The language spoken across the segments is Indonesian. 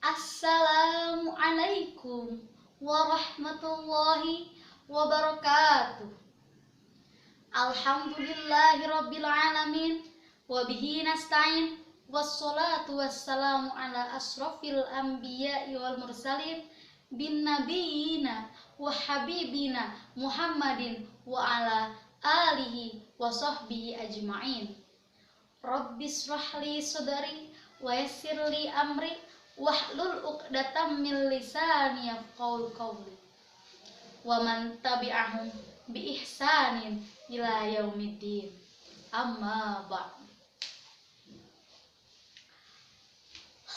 Assalamualaikum warahmatullahi wabarakatuh. Alhamdulillahirabbil alamin wa bihi nasta'in wassalatu wassalamu ala asrofil anbiya'i wal mursalin bin nabiyina wa habibina Muhammadin wa ala alihi wa sahbihi ajma'in. Rabbis shrahli sadri wa yassirli amri wahlul 'uqdatam min lisani yafqahu qawli. Wa man tabi'ahum bi ihsanin ila yaumiddin. Amma ba'd.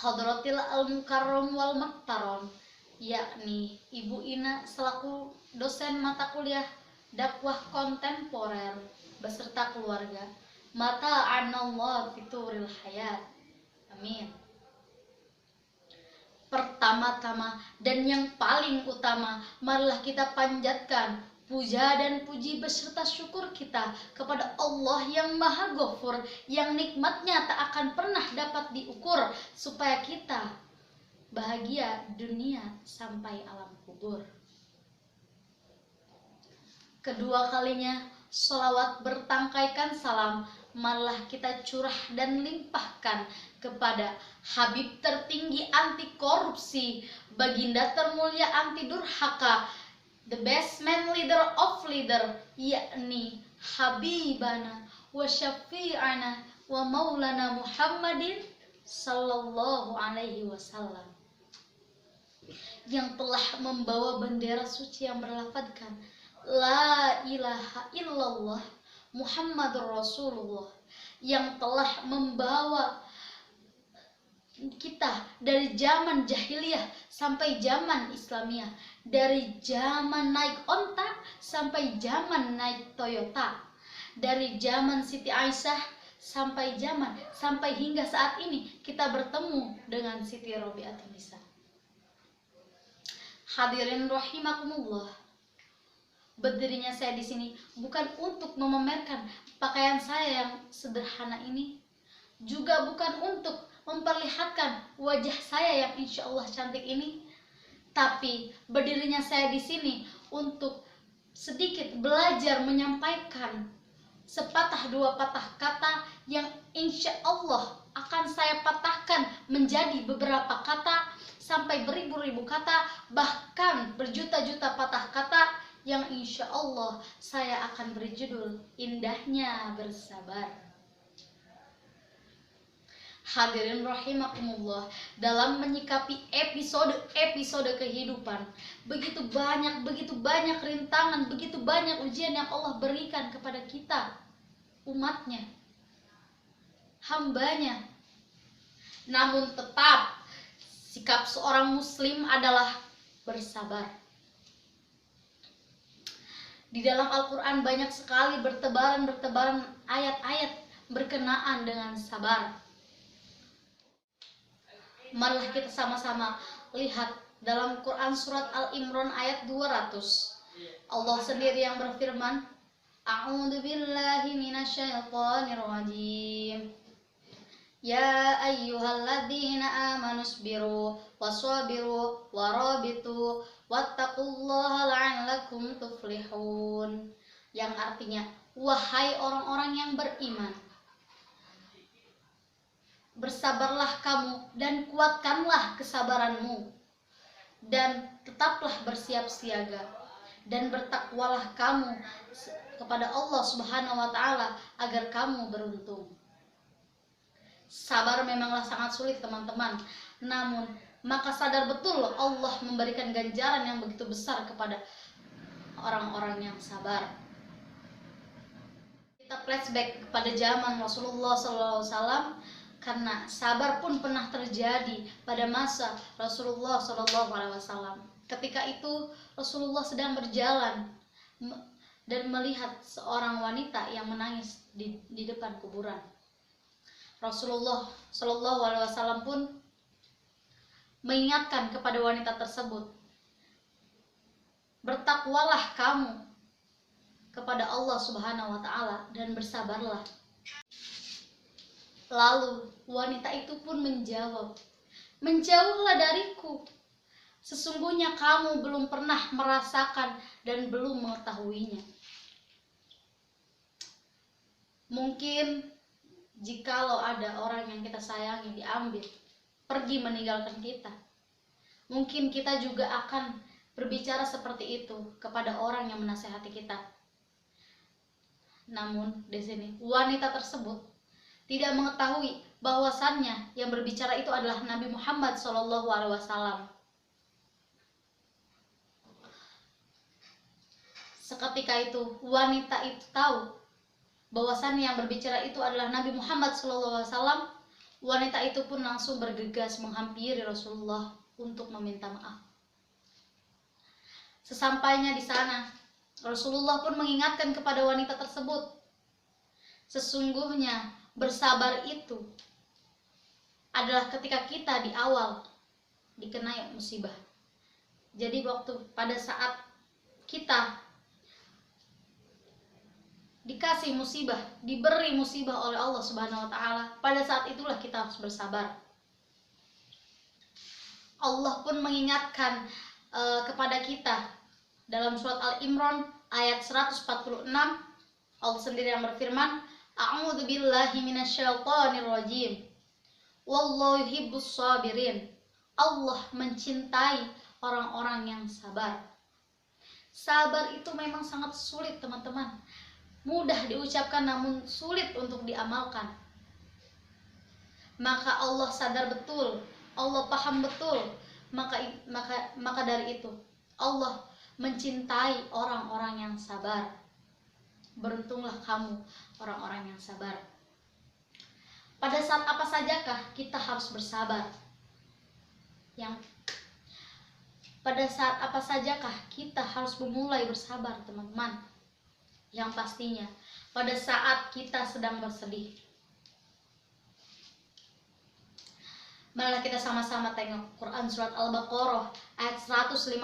Hadratil al-mukarram wal maktaram, yakni Ibu Ina selaku dosen mata kuliah dakwah kontemporer beserta keluarga, mata anallah fituril hayat. Amin. Pertama-tama dan yang paling utama, marilah kita panjatkan puja dan puji beserta syukur kita kepada Allah yang Maha Ghafur, yang nikmatnya tak akan pernah dapat diukur, supaya kita bahagia dunia sampai alam kubur. Kedua kalinya, sholawat bertangkaikan salam marilah kita curah dan limpahkan kepada Habib tertinggi anti korupsi, baginda termulia anti durhaka, the best man leader of leader, yakni Habibana wa syafi'ana wa maulana Muhammadin sallallahu alaihi wasallam, yang telah membawa bendera suci yang berlafadzkan la ilaha illallah Muhammadur Rasulullah, yang telah membawa kita dari zaman jahiliyah sampai zaman Islamiyah, dari zaman naik onta sampai zaman naik Toyota, dari zaman Siti Aisyah sampai hingga saat ini kita bertemu dengan Siti Robi'atun Nisa. Hadirin rahimakumullah. Berdirinya saya di sini bukan untuk memamerkan pakaian saya yang sederhana ini, juga bukan untuk memperlihatkan wajah saya yang insya Allah cantik ini, tapi berdirinya saya di sini untuk sedikit belajar menyampaikan sepatah dua patah kata yang insya Allah akan saya patahkan menjadi beberapa kata sampai beribu-ribu kata, bahkan berjuta-juta patah kata, yang insya Allah saya akan beri judul Indahnya Bersabar. Hadirin rahimakumullah, dalam menyikapi episode kehidupan, begitu banyak rintangan, begitu banyak ujian yang Allah berikan kepada kita, umatnya, hambanya. Namun tetap sikap seorang muslim adalah bersabar. Di dalam Al-Quran banyak sekali bertebaran ayat-ayat berkenaan dengan sabar. Marilah kita sama-sama lihat dalam Quran surat Al-Imran ayat 200. Allah sendiri yang berfirman, A'udzu billahi minasyaitonir rajim. Ya ayyuhalladzina amanu sabiru wasabiru warabitu wattaqullaha la'allakum tuflihun, yang artinya, wahai orang-orang yang beriman, bersabarlah kamu dan kuatkanlah kesabaranmu, dan tetaplah bersiap siaga, dan bertakwalah kamu kepada Allah Subhanahu wa taala agar kamu beruntung. Sabar memanglah sangat sulit, teman-teman. Namun, maka sadar betul Allah memberikan ganjaran yang begitu besar kepada orang-orang yang sabar. Kita flashback kepada zaman Rasulullah SAW, karena sabar pun pernah terjadi pada masa Rasulullah SAW. Ketika itu Rasulullah sedang berjalan dan melihat seorang wanita yang menangis di depan kuburan. Rasulullah SAW pun mengingatkan kepada wanita tersebut, bertakwalah kamu kepada Allah Subhanahu wa taala dan bersabarlah. Lalu wanita itu pun menjawab, menjauhlah dariku. Sesungguhnya kamu belum pernah merasakan dan belum mengetahuinya. Mungkin jikalau ada orang yang kita sayangi diambil, pergi meninggalkan kita, mungkin kita juga akan berbicara seperti itu kepada orang yang menasehati kita. Namun di sini wanita tersebut tidak mengetahui bahwasannya yang berbicara itu adalah Nabi Muhammad SAW. Seketika itu wanita itu tahu bahwasannya yang berbicara itu adalah Nabi Muhammad SAW. Wanita itu pun langsung bergegas menghampiri Rasulullah untuk meminta maaf. Sesampainya di sana, Rasulullah pun mengingatkan kepada wanita tersebut, sesungguhnya bersabar itu adalah ketika kita di awal dikenai musibah. Jadi pada saat kita dikasih musibah, diberi musibah oleh Allah Subhanahu wa taala, pada saat itulah kita harus bersabar. Allah pun mengingatkan kepada kita dalam surat Al-Imran ayat 146. Allah sendiri yang berfirman, A'udzu billahi minasyaitonir rajim. Wallahu yuhibbus sabirin. Allah mencintai orang-orang yang sabar. Sabar itu memang sangat sulit, teman-teman. Mudah diucapkan namun sulit untuk diamalkan. Maka Allah sadar betul, Allah paham betul, maka dari itu Allah mencintai orang-orang yang sabar. Beruntunglah kamu orang-orang yang sabar. Pada saat apa sajakah kita harus bersabar? Pada saat apa sajakah kita harus memulai bersabar, teman-teman? Yang pastinya pada saat kita sedang bersedih. Marilah kita sama-sama tengok Quran surat Al-Baqarah ayat 155.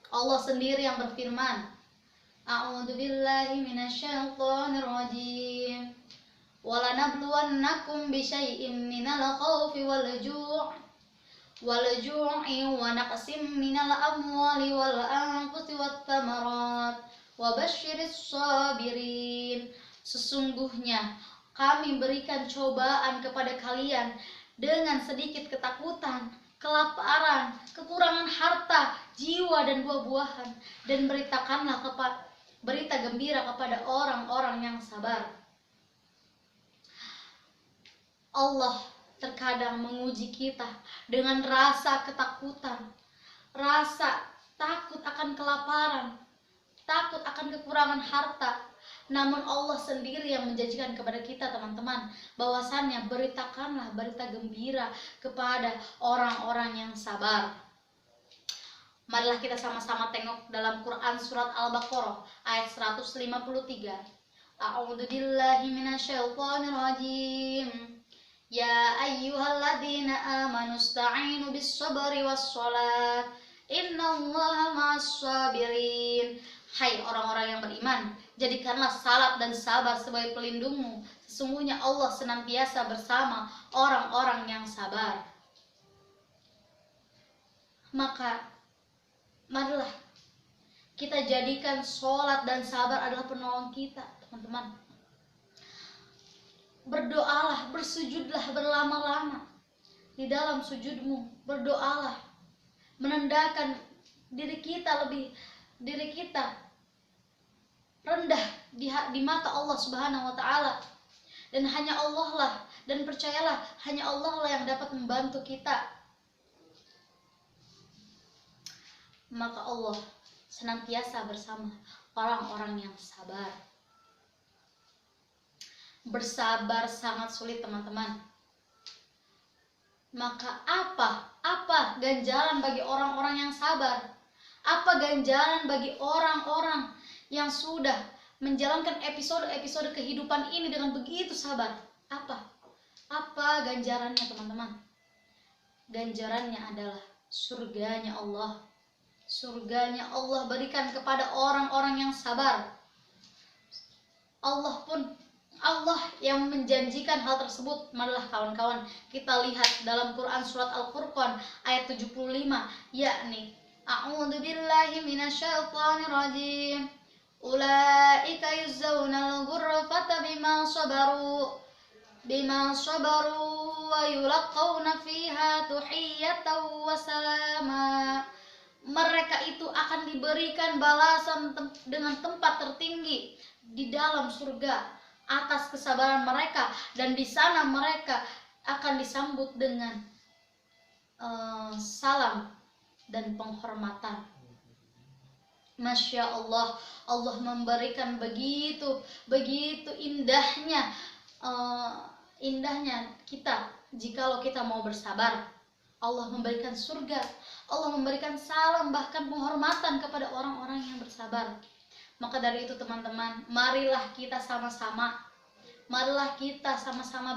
Allah sendiri yang berfirman, A'udzu billahi minasyaitonir rajim. Walanabluwannakum bisyai'im minal khaufi wal ju'i wa naqsim minal amwali wal anfusi wat thamarat wa basyiris sabirin. Sesungguhnya kami berikan cobaan kepada kalian dengan sedikit ketakutan, kelaparan, kekurangan harta, jiwa dan buah-buahan, dan beritakanlah berita gembira kepada orang-orang yang sabar. Allah terkadang menguji kita dengan rasa ketakutan, rasa takut akan kelaparan, takut akan kekurangan harta. Namun Allah sendiri yang menjanjikan kepada kita, teman-teman, bahwasannya beritakanlah berita gembira kepada orang-orang yang sabar. Marilah kita sama-sama tengok dalam Quran surat Al-Baqarah ayat 153. A'udzu billahi minasyaitonir rajim. Ya ayyuhalladzina amanu ista'inu bis-sabri was-shalat. Innallaha ma'as-sabirin. Hai orang-orang yang beriman, jadikanlah salat dan sabar sebagai pelindungmu. Sesungguhnya Allah senantiasa bersama orang-orang yang sabar. Maka marilah kita jadikan sholat dan sabar adalah penolong kita, teman-teman. Berdoalah, bersujudlah berlama-lama. Di dalam sujudmu berdoalah, menandakan diri kita rendah di mata Allah Subhanahu wa taala. Dan hanya Allah lah, dan percayalah hanya Allah lah yang dapat membantu kita. Maka Allah senantiasa bersama orang-orang yang sabar. Bersabar sangat sulit, teman-teman. Maka apa ganjaran bagi orang-orang yang sabar? Apa ganjaran bagi orang-orang yang sudah menjalankan episode-episode kehidupan ini dengan begitu sabar? Apa ganjarannya, teman-teman? Ganjarannya adalah surganya Allah. Surganya Allah berikan kepada orang-orang yang sabar. Allah pun Allah yang menjanjikan hal tersebut. Marilah kawan-kawan kita lihat dalam Quran surat Al-Furqan ayat 75, yakni A'udzu billahi minasyaitonir rajim. Ulaika yuzzaunal ghurfata bima sabaru wa yulaqauna fiha tuhiyyatan wa salama. Mereka itu akan diberikan balasan dengan tempat tertinggi di dalam surga atas kesabaran mereka, dan di sana mereka akan disambut dengan salam dan penghormatan. Masya Allah, Allah memberikan begitu indahnya kita jikalau kita mau bersabar. Allah memberikan surga, Allah memberikan salam, bahkan penghormatan kepada orang-orang yang bersabar. Maka dari itu teman-teman, marilah kita sama-sama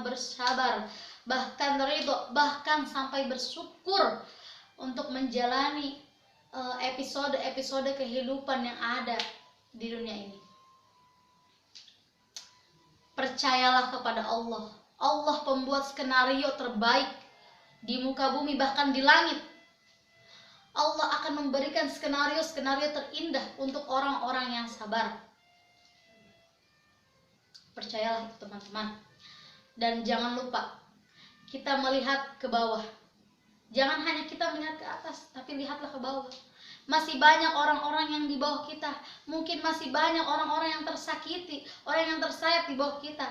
bersabar, bahkan ridho, bahkan sampai bersyukur untuk menjalani episode-episode kehidupan yang ada di dunia ini. Percayalah kepada Allah. Allah pembuat skenario terbaik di muka bumi, bahkan di langit. Allah akan memberikan skenario-skenario terindah untuk orang-orang yang sabar. Percayalah itu teman-teman. Dan jangan lupa kita melihat ke bawah. Jangan hanya kita melihat ke atas, tapi lihatlah ke bawah. Masih banyak orang-orang yang di bawah kita. Mungkin masih banyak orang-orang yang tersakiti, orang yang tersayat di bawah kita.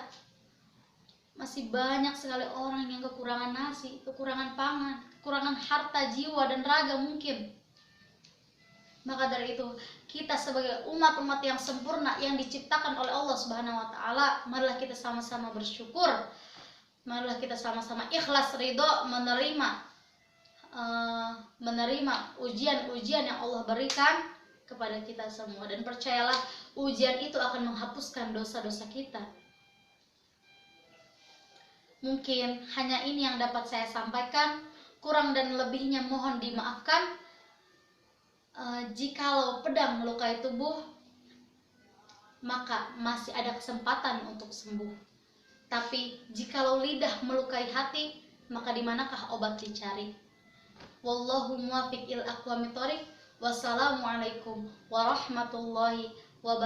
Masih banyak sekali orang yang kekurangan nasi, kekurangan pangan, kekurangan harta, jiwa, dan raga mungkin. Maka dari itu, kita sebagai umat-umat yang sempurna yang diciptakan oleh Allah Subhanahu wa taala, marilah kita sama-sama bersyukur. Marilah kita sama-sama ikhlas ridho menerima ujian-ujian yang Allah berikan kepada kita semua, dan percayalah ujian itu akan menghapuskan dosa-dosa kita. Mungkin hanya ini yang dapat saya sampaikan, kurang dan lebihnya mohon dimaafkan. Jikalau pedang melukai tubuh, maka masih ada kesempatan untuk sembuh. Tapi jikalau lidah melukai hati, maka di manakah obat dicari? Wallahu muwaffiq ila aqwamit thoriq. Wassalamualaikum warahmatullahi wabarakatuh.